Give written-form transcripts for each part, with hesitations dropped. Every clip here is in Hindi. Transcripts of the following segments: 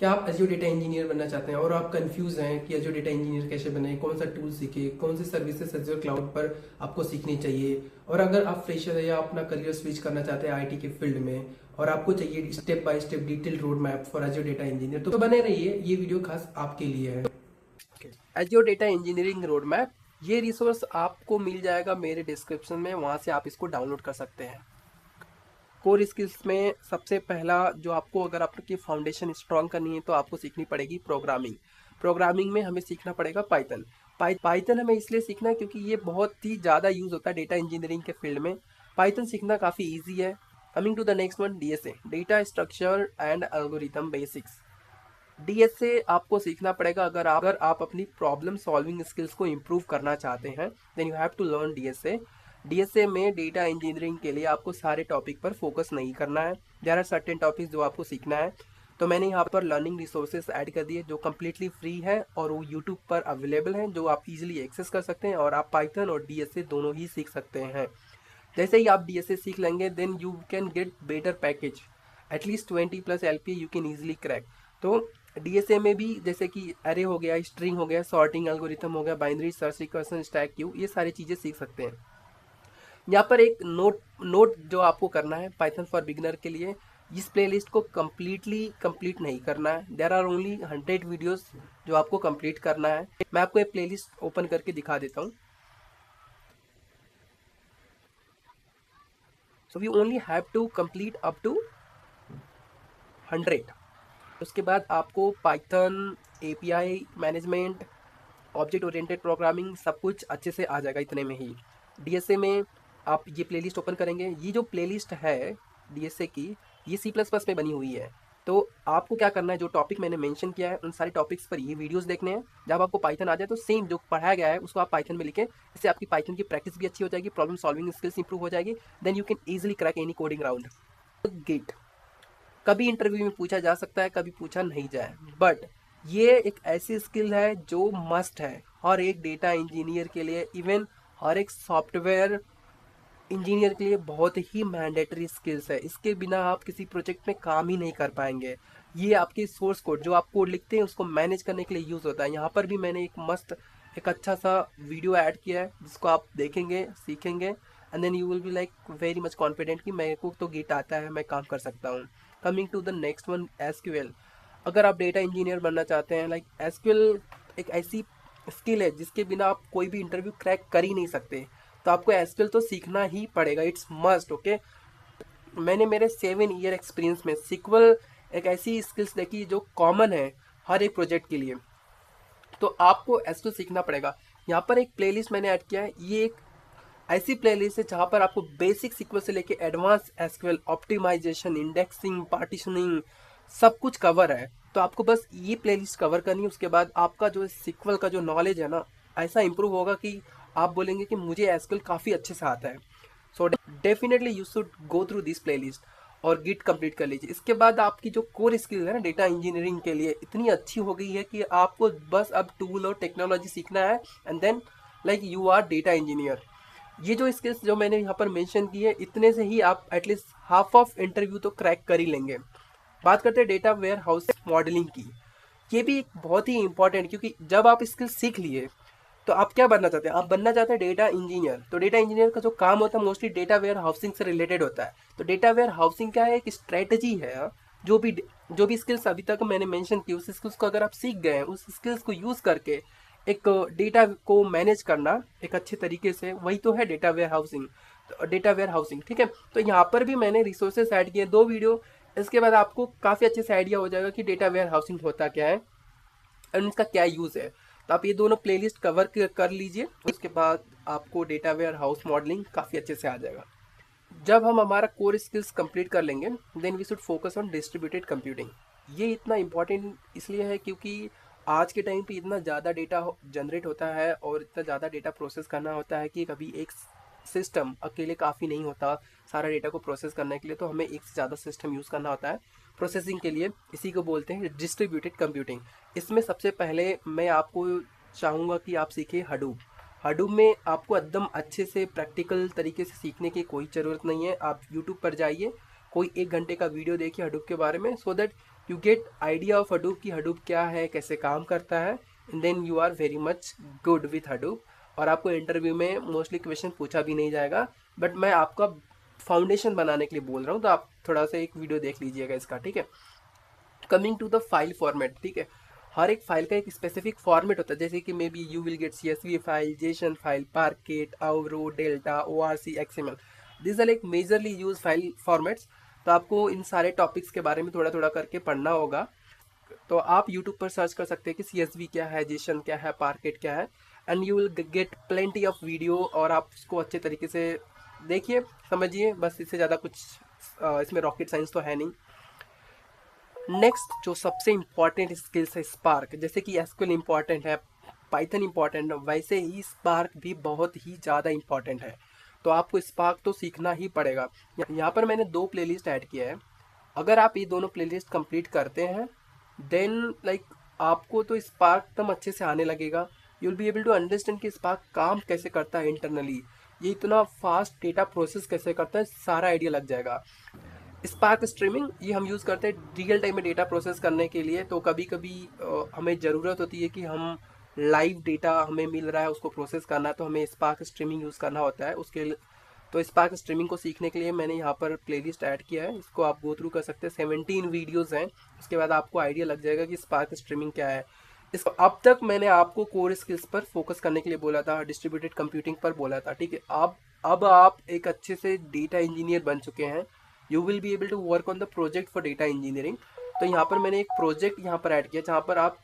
क्या आप एज़्योर डेटा इंजीनियर बनना चाहते हैं और आप कंफ्यूज हैं कि एज़्योर डेटा इंजीनियर कैसे बने, कौन सा टूल सीखे, कौन सी सर्विसेज एज़्योर क्लाउड पर आपको सीखनी चाहिए, और अगर आप फ्रेशर है या अपना करियर स्विच करना चाहते हैं आईटी के फील्ड में और आपको चाहिए step by step detail road map for Azure data engineer, तो बने रहिए, ये वीडियो खास आपके लिए है। Azure data engineering road map, ये रिसोर्स आपको मिल जाएगा मेरे डिस्क्रिप्शन में, वहाँ से आप इसको डाउनलोड कर सकते हैं। कोर स्किल्स में सबसे पहला जो आपको, अगर आपकी फाउंडेशन स्ट्रॉन्ग करनी है तो आपको सीखनी पड़ेगी प्रोग्रामिंग। प्रोग्रामिंग में हमें सीखना पड़ेगा पाइथन। पाइथन हमें इसलिए सीखना है क्योंकि ये बहुत ही ज़्यादा यूज़ होता है डेटा इंजीनियरिंग के फील्ड में। पाइथन सीखना काफ़ी ईजी है। Coming to the next one, DSA, data structure and algorithm basics. DSA आपको सीखना पड़ेगा अगर आप अपनी प्रॉब्लम सॉल्विंग स्किल्स को इम्प्रूव करना चाहते हैं, then you have to learn DSA. DSA में डेटा इंजीनियरिंग के लिए आपको सारे टॉपिक पर फोकस नहीं करना है, देयर आर सर्टेन टॉपिक्स जो आपको सीखना है। तो मैंने यहाँ पर लर्निंग रिसोर्सेज ऐड कर दिए जो कम्प्लीटली फ्री है और वो यूट्यूब पर अवेलेबल हैं, जो आप इजीली एक्सेस कर सकते हैं और आप पाइथन और डीएसए दोनों ही सीख सकते हैं। जैसे ही आप डीएसए सीख लेंगे then you can get better package, at least 20+ LP you can easily crack. तो डीएसए में भी जैसे कि अरे हो गया, स्ट्रिंग हो गया, सॉर्टिंग एल्गोरिथम हो गया, binary search, recursion, stack queue, ये सारी चीज़ें सीख सकते हैं। यहाँ पर एक नोट जो आपको करना है पाइथन फॉर बिगिनर के लिए, इस प्लेलिस्ट को कंप्लीट नहीं करना है। देयर आर ओनली 100 वीडियोस जो आपको कंप्लीट करना है। मैं आपको ये प्लेलिस्ट ओपन करके दिखा देता हूँ। So we only have to complete up to 100। उसके बाद आपको Python, API management, object oriented programming सब कुछ अच्छे से आ जाएगा इतने में ही। डीएसए में आप ये प्लेलिस्ट ओपन करेंगे, ये जो प्लेलिस्ट है डीएसए की, ये C++ में बनी हुई है। तो आपको क्या करना है, जो टॉपिक मैंने मेंशन किया है उन सारे टॉपिक्स पर ये वीडियोस देखने हैं। जब आपको पाइथन आ जाए तो सेम जो पढ़ाया गया है उसको आप पाइथन में लिखें, इससे आपकी पाइथन की प्रैक्टिस भी अच्छी हो जाएगी, प्रॉब्लम सॉल्विंग स्किल्स इंप्रूव हो जाएगी, then you can easily crack any coding round. Git कभी इंटरव्यू में पूछा जा सकता है, कभी पूछा नहीं जाए, बट ये एक ऐसी स्किल है जो मस्ट है हर एक डेटा इंजीनियर के लिए, इवन हर एक सॉफ्टवेयर इंजीनियर के लिए बहुत ही मैंडेटरी स्किल्स है। इसके बिना आप किसी प्रोजेक्ट में काम ही नहीं कर पाएंगे। ये आपकी सोर्स कोड, जो आप कोड लिखते हैं उसको मैनेज करने के लिए यूज़ होता है। यहाँ पर भी मैंने एक अच्छा सा वीडियो ऐड किया है जिसको आप देखेंगे, सीखेंगे, and then you will be like very much confident कि मेरे को तो गिट आता है, मैं काम कर सकता हूँ। Coming to the next one, SQL. अगर आप डेटा इंजीनियर बनना चाहते हैं, लाइक एसक्यूएल एक ऐसी स्किल है जिसके बिना आप कोई भी इंटरव्यू क्रैक कर ही नहीं सकते। तो आपको एसक्यूएल तो सीखना ही पड़ेगा, इट्स मस्ट। ओके, मैंने मेरे 7 ईयर एक्सपीरियंस में सिक्वल एक ऐसी स्किल्स देखी जो कॉमन है हर एक प्रोजेक्ट के लिए, तो आपको एसक्यूएल सीखना पड़ेगा। यहाँ पर एक प्लेलिस्ट मैंने ऐड किया है, ये एक ऐसी प्लेलिस्ट है जहाँ पर आपको बेसिक सीक्वल से लेके advance SQL, optimisation, indexing, partitioning सब कुछ कवर है। तो आपको बस ये प्लेलिस्ट कवर करनी है, उसके बाद आपका जो सीक्वल का जो नॉलेज है ना, ऐसा इंप्रूव होगा कि आप बोलेंगे कि मुझे एसक्यूएल काफ़ी अच्छे से आता है। सो definitely you should go through this playlist और गिट कंप्लीट कर लीजिए। इसके बाद आपकी जो कोर स्किल है ना डेटा इंजीनियरिंग के लिए, इतनी अच्छी हो गई है कि आपको बस अब टूल और टेक्नोलॉजी सीखना है, and then like you are data engineer. ये जो स्किल्स जो मैंने यहाँ पर मेंशन की है, इतने से ही आप एटलीस्ट हाफ ऑफ इंटरव्यू तो क्रैक कर ही लेंगे। बात करते हैं डेटा वेयर हाउस मॉडलिंग की। ये भी एक बहुत ही इंपॉर्टेंट, क्योंकि जब आप स्किल सीख लिए तो आप क्या बनना चाहते हैं, आप बनना चाहते हैं डेटा इंजीनियर। तो डेटा इंजीनियर का जो काम होता है मोस्टली डेटा वेयर हाउसिंग से रिलेटेड होता है। तो डेटा वेयर हाउसिंग क्या है, एक स्ट्रेटजी है। जो भी स्किल्स अभी तक मैंने मेंशन की, उस स्किल्स को अगर आप सीख गए, उस स्किल्स को यूज़ करके एक डेटा को मैनेज करना एक अच्छे तरीके से, वही तो है डेटा वेयर हाउसिंग। तो डेटा वेयर हाउसिंग, ठीक है। तो यहाँ पर भी मैंने रिसोर्सेस ऐड किए 2 वीडियो। इसके बाद आपको काफ़ी अच्छे से आइडिया हो जाएगा कि डेटा वेयर हाउसिंग होता क्या है और इसका क्या यूज़ है। तो आप ये दोनों प्लेलिस्ट कवर कर लीजिए, उसके बाद आपको डेटा वेयर हाउस मॉडलिंग काफ़ी अच्छे से आ जाएगा। जब हम हमारा कोर स्किल्स कंप्लीट कर लेंगे, then we should focus on distributed computing. ये इतना इम्पॉर्टेंट इसलिए है क्योंकि आज के टाइम पे इतना ज़्यादा डेटा जनरेट होता है और इतना ज़्यादा डेटा प्रोसेस करना होता है कि कभी एक सिस्टम अकेले काफ़ी नहीं होता सारा डेटा को प्रोसेस करने के लिए, तो हमें एक से ज़्यादा सिस्टम यूज़ करना होता है प्रोसेसिंग के लिए। इसी को बोलते हैं डिस्ट्रीब्यूटेड कंप्यूटिंग। इसमें सबसे पहले मैं आपको चाहूँगा कि आप सीखें हडूप। हडूप में आपको एकदम अच्छे से प्रैक्टिकल तरीके से सीखने की कोई ज़रूरत नहीं है। आप यूट्यूब पर जाइए, कोई 1 घंटे का वीडियो देखिए हडूप के बारे में, so that you get idea of Hadoop कि हडूप क्या है, कैसे काम करता है, and then you are very much good with Hadoop. और आपको इंटरव्यू में मोस्टली क्वेश्चन पूछा भी नहीं जाएगा, बट मैं आपका फाउंडेशन बनाने के लिए बोल रहा हूँ, तो आप थोड़ा सा एक वीडियो देख लीजिएगा इसका, ठीक है। Coming to the file format, ठीक है, हर एक फाइल का एक स्पेसिफिक फॉर्मेट होता है, जैसे कि maybe you will get CSV file, JSON file, parquet, avro, delta, ORC, XML, this are एक मेजरली यूज फाइल फॉर्मेट्स। तो आपको इन सारे टॉपिक्स के बारे में थोड़ा थोड़ा करके पढ़ना होगा। तो आप यूट्यूब पर सर्च कर सकते हैं कि CSV क्या है, जेसन क्या है, पार्केट क्या है, and you will gate plenty of video, और आप उसको अच्छे तरीके से देखिए, समझिए, बस इससे ज़्यादा कुछ इसमें रॉकेट साइंस तो है नहीं। नेक्स्ट जो सबसे इम्पॉर्टेंट स्किल्स है स्पार्क, जैसे कि एसक्यूएल इम्पॉर्टेंट है, पाइथन इम्पॉर्टेंट है, वैसे ही स्पार्क भी बहुत ही ज़्यादा इम्पॉर्टेंट है। तो आपको स्पार्क तो सीखना ही पड़ेगा। यहाँ पर मैंने 2 प्लेलिस्ट ऐड किया है। अगर आप ये दोनों प्लेलिस्ट कंप्लीट करते हैं, देन लाइक आपको तो स्पार्क एकदम अच्छे से आने लगेगा। You will be able to understand कि स्पार्क काम कैसे करता है इंटरनली, ये इतना फास्ट डेटा प्रोसेस कैसे करता है, सारा आइडिया लग जाएगा। स्पार्क स्ट्रीमिंग ये हम यूज़ करते हैं रियल टाइम में डेटा प्रोसेस करने के लिए। तो कभी कभी हमें ज़रूरत होती है कि हम लाइव डेटा हमें मिल रहा है, उसको प्रोसेस करना है, तो हमें स्पार्क स्ट्रीमिंग यूज़ करना होता है उसके लिए। तो स्पार्क स्ट्रीमिंग को सीखने के लिए मैंने यहाँ पर प्लेलिस्ट ऐड किया है, इसको आप गो थ्रू कर सकते हैं। 17 वीडियोज़ हैं, उसके बाद आपको आइडिया लग जाएगा कि स्पार्क स्ट्रीमिंग क्या है। इसको अब तक मैंने आपको कोर स्किल्स पर फोकस करने के लिए बोला था, डिस्ट्रीब्यूटेड कंप्यूटिंग पर बोला था, ठीक है। अब आप एक अच्छे से डेटा इंजीनियर बन चुके हैं, you will be able to work on the project for data engineering. तो यहाँ पर मैंने एक प्रोजेक्ट यहाँ पर ऐड किया, जहाँ पर आप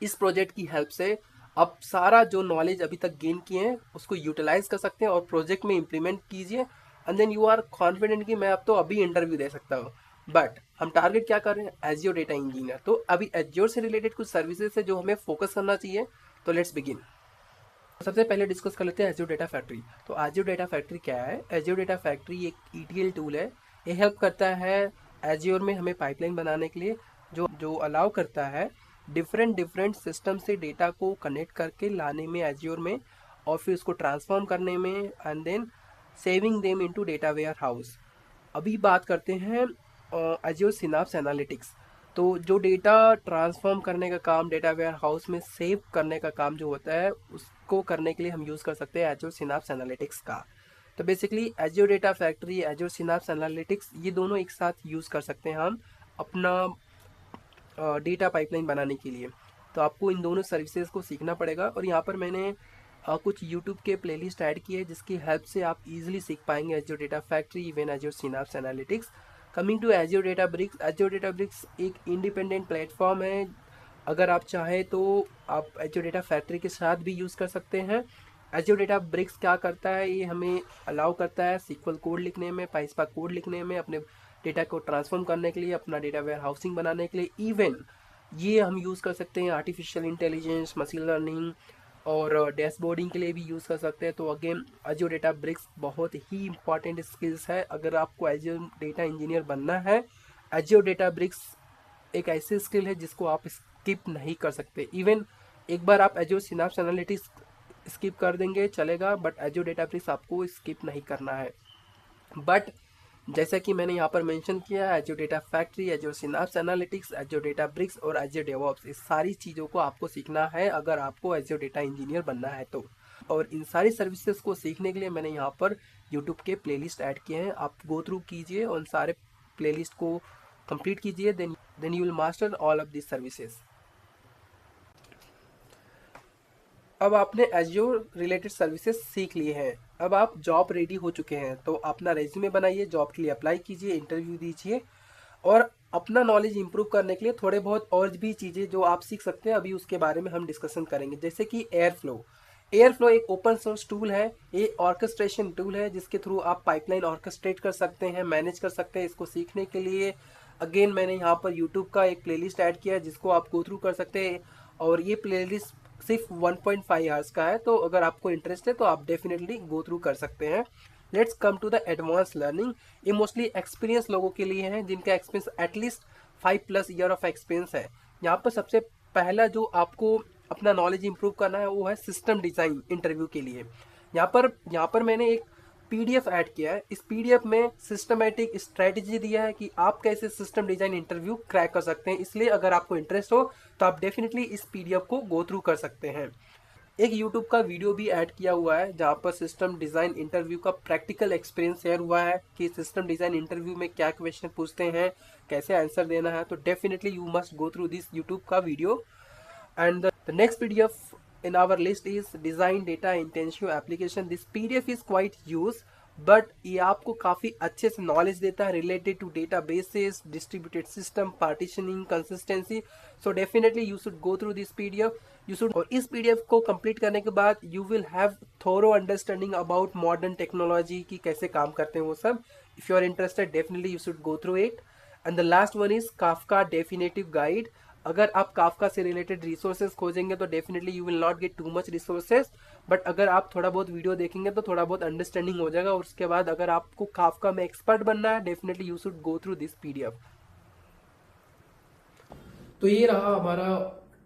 इस प्रोजेक्ट की हेल्प से आप सारा जो नॉलेज अभी तक गेन किए हैं उसको यूटिलाइज कर सकते हैं और प्रोजेक्ट में इम्प्लीमेंट कीजिए, and then you are confident कि मैं अब तो अभी इंटरव्यू दे सकता हूँ। बट हम टारगेट क्या कर रहे हैं, एज्योर डेटा इंजीनियर। तो अभी एज्योर से रिलेटेड कुछ सर्विसेज है जो हमें फोकस करना चाहिए। तो लेट्स बिगिन। सबसे पहले डिस्कस कर लेते हैं एज्योर डेटा फैक्ट्री। तो एज्योर डेटा फैक्ट्री क्या है? एज्योर डेटा फैक्ट्री एक ETL टूल है। ये हेल्प करता है एज्योर में हमें पाइपलाइन बनाने के लिए, जो जो अलाउ करता है डिफरेंट सिस्टम से डेटा को कनेक्ट करके लाने में एज्योर में, और फिर उसको ट्रांसफॉर्म करने में, and then saving them into data warehouse. अभी बात करते हैं एज्योर सिनाप्स एनालिटिक्स। तो जो डेटा ट्रांसफॉर्म करने का काम, डेटा वेयर हाउस में सेव करने का काम जो होता है, उसको करने के लिए हम यूज़ कर सकते हैं एज्योर सिनाप्स एनालिटिक्स का। तो basically azure data factory, azure Synapse analytics, ये दोनों एक साथ यूज़ कर सकते हैं हम अपना डेटा पाइपलाइन बनाने के लिए। तो आपको इन दोनों सर्विसेज को सीखना पड़ेगा, और यहाँ पर मैंने कुछ यूट्यूब के प्लेलिस्ट ऐड किए हैं जिसकी हेल्प से आप इजीली सीख पाएंगे Azure data factory, even Azure Synapse analytics. Coming to Azure Databricks, Azure Databricks एक इंडिपेंडेंट प्लेटफॉर्म है। अगर आप चाहें तो आप एज्योर डेटा फैक्ट्री के साथ भी यूज़ कर सकते हैं। एज्योर डेटाब्रिक्स क्या करता है, ये हमें अलाउ करता है SQL कोड लिखने में, पाइस्पार्क कोड लिखने में, अपने डेटा को ट्रांसफॉर्म करने के लिए, अपना डेटा वेयर हाउसिंग बनाने के लिए। इवन ये हम यूज़ कर सकते हैं आर्टिफिशियल इंटेलिजेंस, मशीन लर्निंग और डैशबोर्डिंग के लिए भी यूज़ कर सकते हैं। तो अगेन एज्योर डेटाब्रिक्स बहुत ही इंपॉर्टेंट स्किल्स है अगर आपको एज्योर डेटा इंजीनियर बनना है। एज्योर डेटाब्रिक्स एक ऐसी स्किल है जिसको आप स्किप नहीं कर सकते। इवन एक बार आप एज्योर सिनाप्स एनालिटिक्स स्किप कर देंगे चलेगा, बट एज्योर डेटाब्रिक्स आपको स्किप नहीं करना है। बट जैसा कि मैंने यहाँ पर मेंशन किया, azure data factory, azure Synapse analytics, azure Databricks और एज्योर डेवऑप्स, इस सारी चीज़ों को आपको सीखना है अगर आपको एज्योर डेटा इंजीनियर बनना है तो। और इन सारी सर्विसेज को सीखने के लिए मैंने यहाँ पर यूट्यूब के प्लेलिस्ट ऐड किए हैं, आप गो थ्रू कीजिए और उन सारे प्लेलिस्ट को कंप्लीट कीजिए, then you will master all of this services. अब आपने एज्योर रिलेटेड सर्विसेज सीख लिए हैं, अब आप जॉब रेडी हो चुके हैं। तो अपना रेज्यूमे बनाइए, जॉब के लिए अप्लाई कीजिए, इंटरव्यू दीजिए, और अपना नॉलेज इंप्रूव करने के लिए थोड़े बहुत और भी चीज़ें जो आप सीख सकते हैं, अभी उसके बारे में हम डिस्कशन करेंगे। जैसे कि एयरफ्लो एक ओपन सोर्स टूल है, ये ऑर्केस्ट्रेशन टूल है जिसके थ्रू आप पाइपलाइन ऑर्केस्ट्रेट कर सकते हैं, मैनेज कर सकते हैं। इसको सीखने के लिए अगेन मैंने यहाँ पर यूट्यूब का एक प्लेलिस्ट ऐड किया है जिसको आप गो थ्रू कर सकते हैं, और ये प्लेलिस्ट सिर्फ 1.5 आवर्स का है। तो अगर आपको इंटरेस्ट है तो आप डेफिनेटली गो थ्रू कर सकते हैं। Let's come to the advance learning. ये मोस्टली एक्सपीरियंस लोगों के लिए हैं जिनका experience at least 5+ year of experience है। यहाँ पर सबसे पहला जो आपको अपना नॉलेज इंप्रूव करना है वो है सिस्टम डिज़ाइन इंटरव्यू के लिए। यहाँ पर मैंने एक पीडीएफ ऐड किया है। इस पीडीएफ में सिस्टमेटिक स्ट्रेटजी दिया है कि आप कैसे सिस्टम डिजाइन इंटरव्यू क्रैक कर सकते हैं। इसलिए अगर आपको इंटरेस्ट हो तो आप डेफिनेटली इस पीडीएफ को गो थ्रू कर सकते हैं। एक यूट्यूब का वीडियो भी ऐड किया हुआ है जहाँ पर सिस्टम डिज़ाइन इंटरव्यू का प्रैक्टिकल एक्सपीरियंस शेयर हुआ है कि सिस्टम डिज़ाइन इंटरव्यू में क्या क्वेश्चन पूछते हैं, कैसे आंसर देना है। तो definitely you must go through this YouTube का video. And the next PDF in our list is design data intensive application. This PDF is quite used, but ये आपको काफ़ी अच्छे से नॉलेज देता है related to databases, distributed system, partitioning, consistency. So definitely you should go through this PDF. You should, और इस पीडीएफ को कंप्लीट करने के बाद you will have thorough understanding about modern technology की कैसे काम करते हैं वो सब। If you are interested definitely you should go through it. And the last one is Kafka definitive guide. अगर आप काफका से रिलेटेड रिसोर्सेज खोजेंगे तो definitely you will not gate too much resources, but अगर आप थोड़ा बहुत वीडियो देखेंगे तो थोड़ा बहुत अंडरस्टैंडिंग हो जाएगा। और उसके बाद अगर आपको काफका में एक्सपर्ट बनना है definitely you should go through this PDF. तो ये रहा हमारा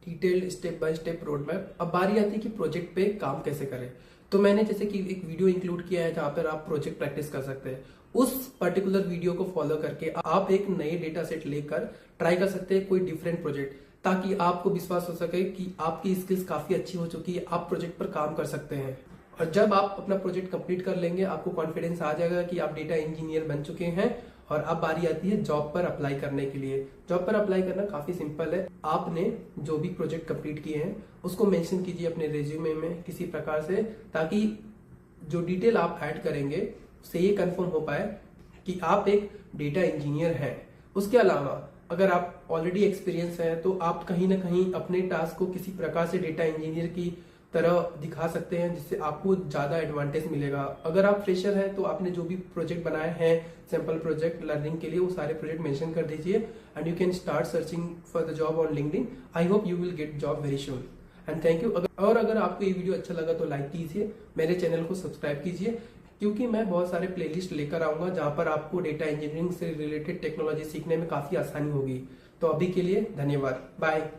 detailed step by step road map. अब बारी आती है कि प्रोजेक्ट पे काम कैसे करें। तो मैंने जैसे कि एक वीडियो इंक्लूड किया है जहां पर आप प्रोजेक्ट प्रैक्टिस कर सकते हैं। उस पर्टिकुलर वीडियो को फॉलो करके आप एक नए डेटा सेट लेकर ट्राई कर सकते हैं कोई डिफरेंट प्रोजेक्ट, ताकि आपको विश्वास हो सके कि आपकी स्किल्स काफी अच्छी हो चुकी है, आप प्रोजेक्ट पर काम कर सकते हैं। और जब आप अपना प्रोजेक्ट कंप्लीट कर लेंगे आपको कॉन्फिडेंस आ जाएगा कि आप डेटा इंजीनियर बन चुके हैं। और अब बारी आती है जॉब पर अप्लाई करने के लिए। जॉब पर अप्लाई करना काफी सिंपल है। आपने जो भी प्रोजेक्ट कंप्लीट किए हैं उसको मेंशन कीजिए अपने रिज्यूमे में किसी प्रकार से, ताकि जो डिटेल आप ऐड करेंगे उससे ये कंफर्म हो पाए कि आप एक डेटा इंजीनियर हैं। उसके अलावा अगर आप ऑलरेडी एक्सपीरियंस है तो आप कहीं ना कहीं अपने टास्क को किसी प्रकार से डेटा इंजीनियर की तरह दिखा सकते हैं, जिससे आपको ज्यादा एडवांटेज मिलेगा। अगर आप फ्रेशर हैं तो आपने जो भी प्रोजेक्ट बनाए हैं सैंपल प्रोजेक्ट लर्निंग के लिए वो सारे प्रोजेक्ट मेंशन कर दीजिए and you can start searching for the job on LinkedIn. I hope you will get job very soon and thank you. अगर आपको ये वीडियो अच्छा लगा तो लाइक कीजिए, मेरे चैनल को सब्सक्राइब कीजिए, क्योंकि मैं बहुत सारे प्लेलिस्ट लेकर आऊंगा जहां पर आपको डेटा इंजीनियरिंग से रिलेटेड टेक्नोलॉजी सीखने में काफी आसानी होगी। तो अभी के लिए धन्यवाद, बाय।